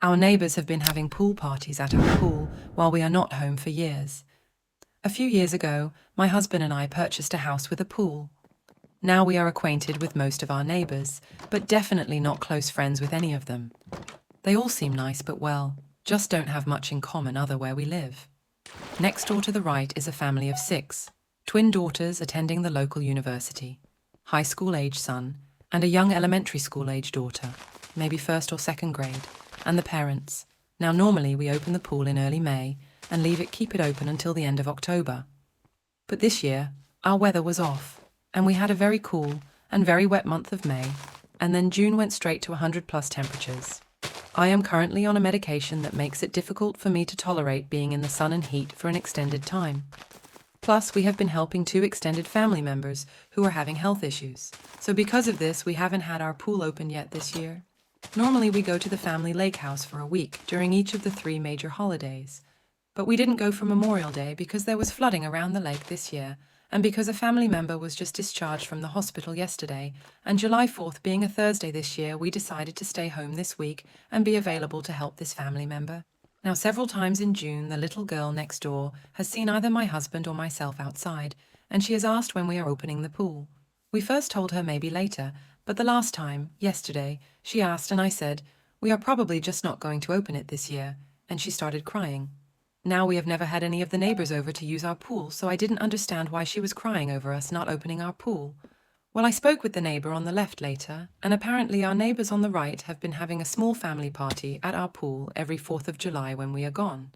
Our neighbours have been having pool parties at our pool while we are not home for years. A few years ago, my husband and I purchased a house with a pool. Now we are acquainted with most of our neighbours, but definitely not close friends with any of them. They all seem nice but well, just don't have much in common other where we live. Next door to the right is a family of 6, twin daughters attending the local university, high school-age son, and a young elementary school-age daughter, maybe first or second grade, and the parents. Now normally we open the pool in early May and keep it open until the end of October. But this year, our weather was off, and we had a very cool and very wet month of May, and then June went straight to 100+ temperatures. I am currently on a medication that makes it difficult for me to tolerate being in the sun and heat for an extended time. Plus, we have been helping 2 extended family members who are having health issues. So because of this, we haven't had our pool open yet this year. Normally we go to the family lake house for a week during each of the 3 major holidays. But we didn't go for Memorial Day because there was flooding around the lake this year, and because a family member was just discharged from the hospital yesterday, and July 4th being a Thursday this year, we decided to stay home this week and be available to help this family member. Now, several times in June, the little girl next door has seen either my husband or myself outside, and she has asked when we are opening the pool. We first told her maybe later, but the last time, yesterday, she asked and I said, "We are probably just not going to open it this year," and she started crying. Now we have never had any of the neighbours over to use our pool, so I didn't understand why she was crying over us not opening our pool. Well, I spoke with the neighbour on the left later, and apparently our neighbours on the right have been having a small family party at our pool every 4th of July when we are gone.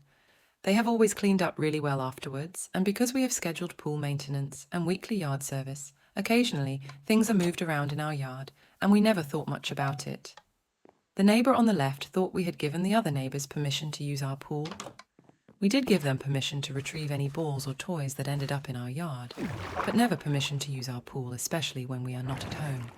They have always cleaned up really well afterwards, and because we have scheduled pool maintenance and weekly yard service, occasionally things are moved around in our yard, and we never thought much about it. The neighbour on the left thought we had given the other neighbours permission to use our pool. We did give them permission to retrieve any balls or toys that ended up in our yard, but never permission to use our pool, especially when we are not at home.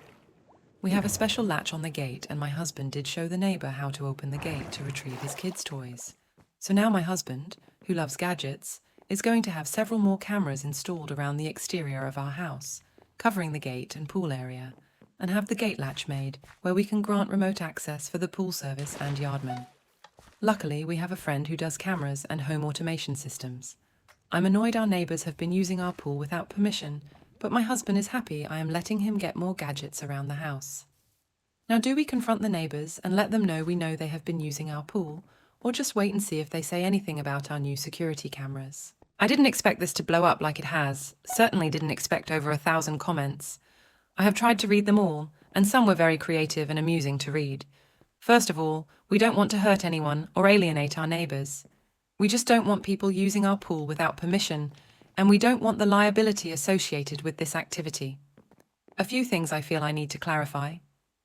We have a special latch on the gate, and my husband did show the neighbour how to open the gate to retrieve his kids' toys. So now my husband, who loves gadgets, is going to have several more cameras installed around the exterior of our house, covering the gate and pool area, and have the gate latch made where we can grant remote access for the pool service and yardmen. Luckily, we have a friend who does cameras and home automation systems. I'm annoyed our neighbours have been using our pool without permission, but my husband is happy I am letting him get more gadgets around the house. Now, do we confront the neighbours and let them know we know they have been using our pool, or just wait and see if they say anything about our new security cameras? I didn't expect this to blow up like it has, certainly didn't expect over 1,000 comments. I have tried to read them all, and some were very creative and amusing to read. First of all, we don't want to hurt anyone or alienate our neighbours. We just don't want people using our pool without permission, and we don't want the liability associated with this activity. A few things I feel I need to clarify.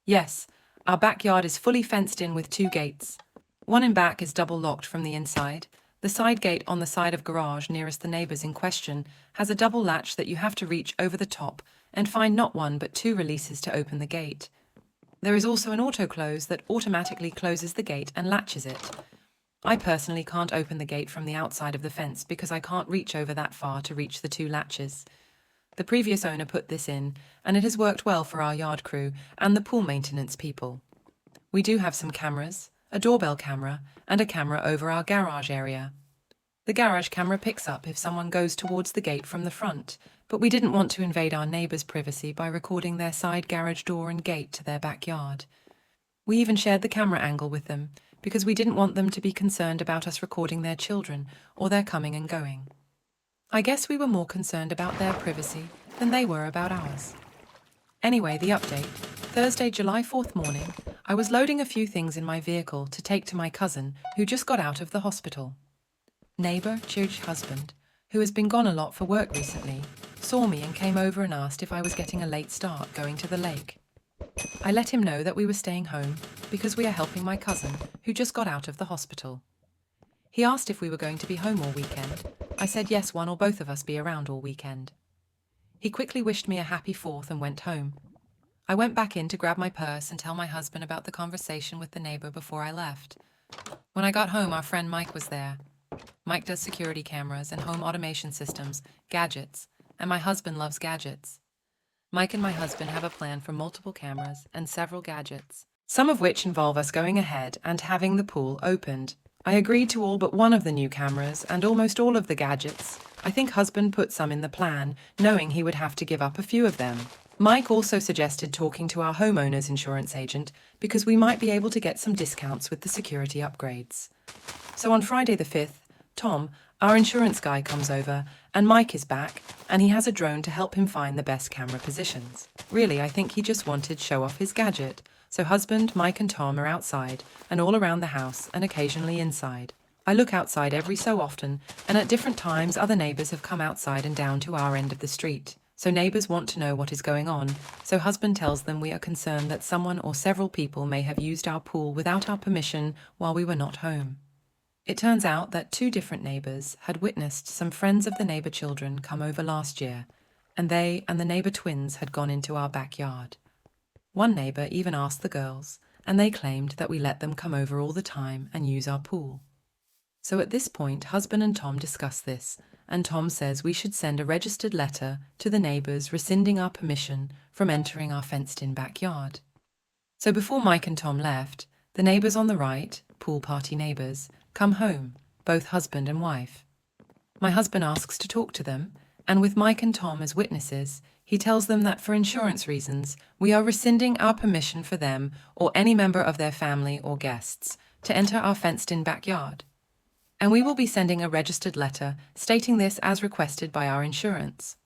Yes, our backyard is fully fenced in with 2 gates. One in back is double locked from the inside. The side gate on the side of garage nearest the neighbours in question has a double latch that you have to reach over the top and find not 1 but 2 releases to open the gate. There is also an auto-close that automatically closes the gate and latches it. I personally can't open the gate from the outside of the fence because I can't reach over that far to reach the 2 latches. The previous owner put this in, and it has worked well for our yard crew and the pool maintenance people. We do have some cameras, a doorbell camera, and a camera over our garage area. The garage camera picks up if someone goes towards the gate from the front, but we didn't want to invade our neighbours' privacy by recording their side garage door and gate to their backyard. We even shared the camera angle with them because we didn't want them to be concerned about us recording their children or their coming and going. I guess we were more concerned about their privacy than they were about ours. Anyway, the update. Thursday, July 4th morning, I was loading a few things in my vehicle to take to my cousin who just got out of the hospital. Neighbour, church husband, who has been gone a lot for work recently, saw me and came over and asked if I was getting a late start going to the lake. I let him know that we were staying home because we are helping my cousin who just got out of the hospital. He asked if we were going to be home all weekend. I said yes, one or both of us be around all weekend. He quickly wished me a happy 4th and went home. I went back in to grab my purse and tell my husband about the conversation with the neighbour before I left. When I got home, our friend Mike was there. Mike does security cameras and home automation systems, gadgets, and my husband loves gadgets. Mike and my husband have a plan for multiple cameras and several gadgets, some of which involve us going ahead and having the pool opened. I agreed to all but one of the new cameras and almost all of the gadgets. I think husband put some in the plan, knowing he would have to give up a few of them. Mike also suggested talking to our homeowner's insurance agent because we might be able to get some discounts with the security upgrades. So on Friday the 5th, Tom, our insurance guy, comes over, and Mike is back, and he has a drone to help him find the best camera positions. Really, I think he just wanted to show off his gadget. So husband, Mike and Tom are outside, and all around the house, and occasionally inside. I look outside every so often, and at different times other neighbours have come outside and down to our end of the street. So neighbours want to know what is going on, so husband tells them we are concerned that someone or several people may have used our pool without our permission while we were not home. It turns out that 2 different neighbours had witnessed some friends of the neighbour children come over last year, and they and the neighbour twins had gone into our backyard. One neighbour even asked the girls, and they claimed that we let them come over all the time and use our pool. So at this point, husband and Tom discuss this, and Tom says we should send a registered letter to the neighbours rescinding our permission from entering our fenced-in backyard. So before Mike and Tom left, the neighbours on the right, pool party neighbours, come home, both husband and wife. My husband asks to talk to them, and with Mike and Tom as witnesses, he tells them that for insurance reasons, we are rescinding our permission for them or any member of their family or guests to enter our fenced-in backyard. And we will be sending a registered letter stating this as requested by our insurance.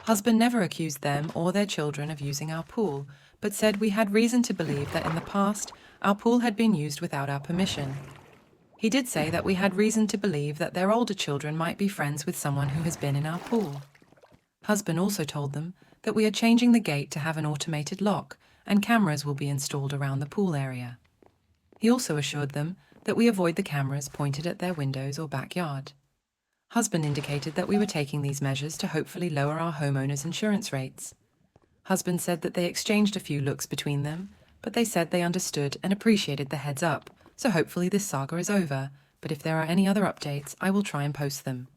Husband never accused them or their children of using our pool, but said we had reason to believe that in the past, our pool had been used without our permission. He did say that we had reason to believe that their older children might be friends with someone who has been in our pool. Husband also told them that we are changing the gate to have an automated lock and cameras will be installed around the pool area. He also assured them that we avoid the cameras pointed at their windows or backyard. Husband indicated that we were taking these measures to hopefully lower our homeowners' insurance rates. Husband said that they exchanged a few looks between them, but they said they understood and appreciated the heads up. So hopefully this saga is over, but if there are any other updates, I will try and post them.